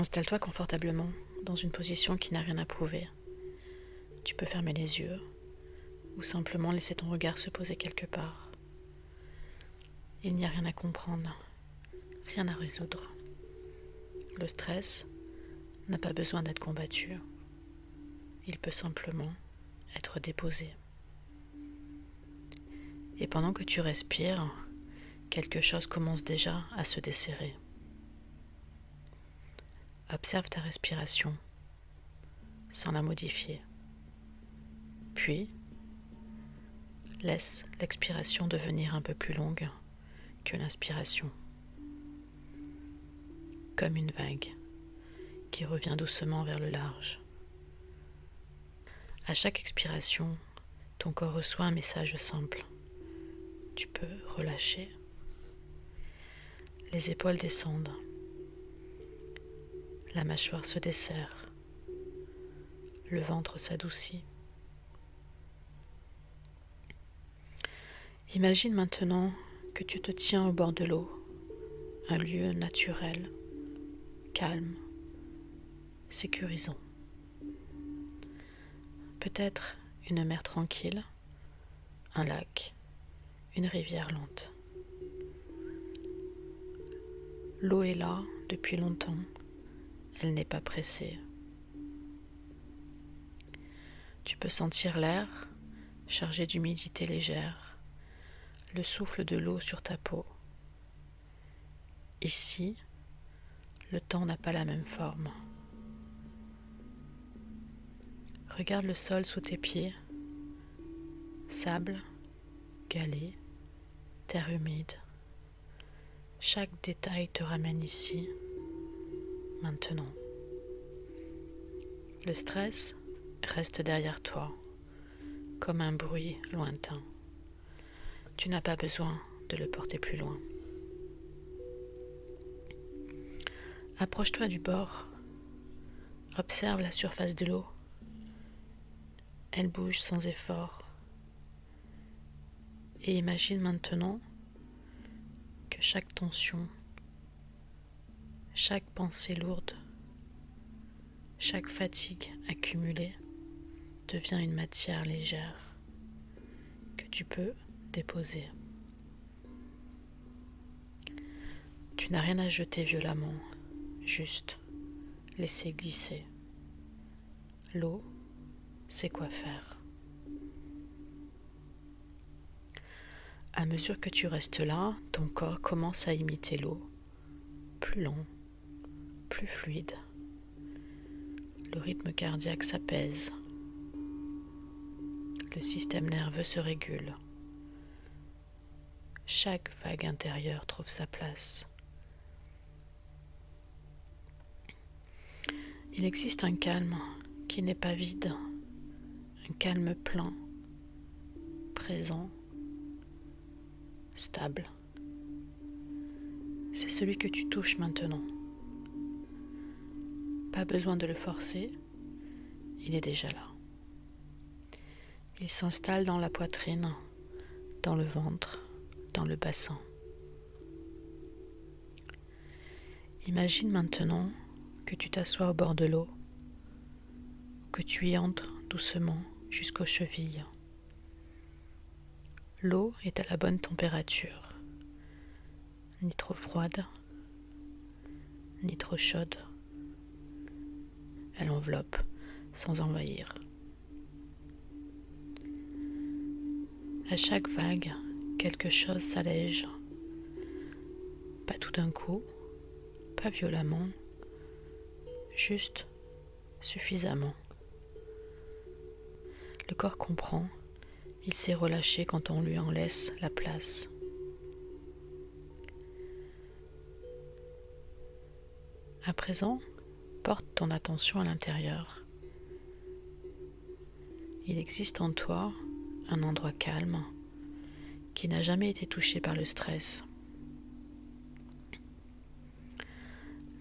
Installe-toi confortablement dans une position qui n'a rien à prouver. Tu peux fermer les yeux ou simplement laisser ton regard se poser quelque part. Il n'y a rien à comprendre, rien à résoudre. Le stress n'a pas besoin d'être combattu. Il peut simplement être déposé. Et pendant que tu respires, quelque chose commence déjà à se desserrer. Observe ta respiration sans la modifier. Puis, laisse l'expiration devenir un peu plus longue que l'inspiration, comme une vague qui revient doucement vers le large. À chaque expiration, ton corps reçoit un message simple. Tu peux relâcher. Les épaules descendent. La mâchoire se desserre. Le ventre s'adoucit. Imagine maintenant que tu te tiens au bord de l'eau, un lieu naturel, calme, sécurisant. Peut-être une mer tranquille, un lac, une rivière lente. L'eau est là depuis longtemps, elle n'est pas pressée. Tu peux sentir l'air chargé d'humidité légère, le souffle de l'eau sur ta peau. Ici, le temps n'a pas la même forme. Regarde le sol sous tes pieds, sable, galets, terre humide. Chaque détail te ramène ici, maintenant. Le stress reste derrière toi, comme un bruit lointain. Tu n'as pas besoin de le porter plus loin. Approche-toi du bord. Observe la surface de l'eau. Elle bouge sans effort. Et imagine maintenant que chaque tension, chaque pensée lourde, chaque fatigue accumulée devient une matière légère que tu peux déposer. Tu n'as rien à jeter violemment, juste laisser glisser. L'eau sait quoi faire. À mesure que tu restes là, ton corps commence à imiter l'eau, plus lent, plus fluide. Le rythme cardiaque s'apaise. Le système nerveux se régule. Chaque vague intérieure trouve sa place. Il existe un calme qui n'est pas vide, un calme plein, présent, stable. C'est celui que tu touches maintenant. Pas besoin de le forcer, il est déjà là. Il s'installe dans la poitrine, dans le ventre, dans le bassin. Imagine maintenant que tu t'assois au bord de l'eau, que tu y entres doucement jusqu'aux chevilles. L'eau est à la bonne température, ni trop froide, ni trop chaude. Elle enveloppe sans envahir. À chaque vague, quelque chose s'allège. Pas tout d'un coup, pas violemment, juste suffisamment. Le corps comprend, il s'est relâché quand on lui en laisse la place. À présent, porte ton attention à l'intérieur. Il existe en toi un endroit calme qui n'a jamais été touché par le stress.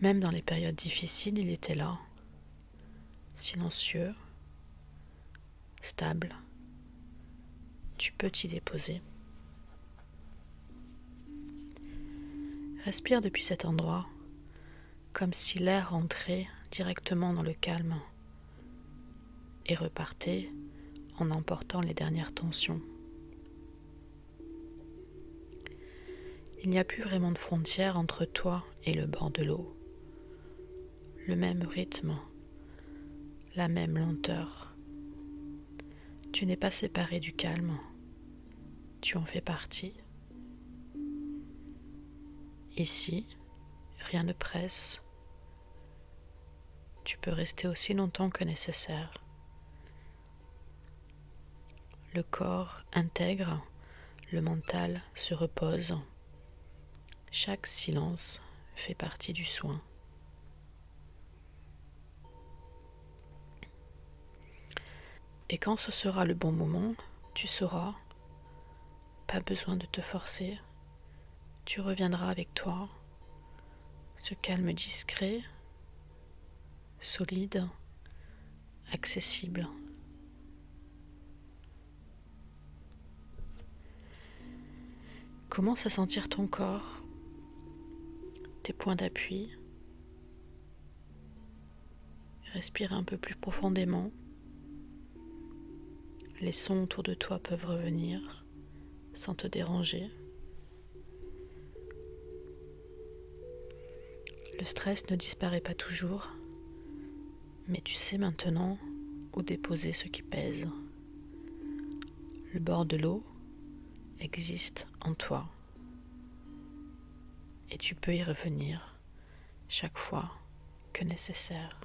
Même dans les périodes difficiles, il était là, silencieux, stable. Tu peux t'y déposer. Respire depuis cet endroit, comme si l'air entrait directement dans le calme et repartait en emportant les dernières tensions. Il n'y a plus vraiment de frontière entre toi et le bord de l'eau. Le même rythme, la même lenteur. Tu n'es pas séparé du calme, tu en fais partie. Ici, rien ne presse. Tu peux rester aussi longtemps que nécessaire. Le corps intègre, le mental se repose. Chaque silence fait partie du soin. Et quand ce sera le bon moment, tu sauras, pas besoin de te forcer, tu reviendras avec toi, ce calme discret, solide, accessible. Commence à sentir ton corps, tes points d'appui. Respire un peu plus profondément. Les sons autour de toi peuvent revenir sans te déranger. Le stress ne disparaît pas toujours, mais tu sais maintenant où déposer ce qui pèse. Le bord de l'eau existe en toi et tu peux y revenir chaque fois que nécessaire.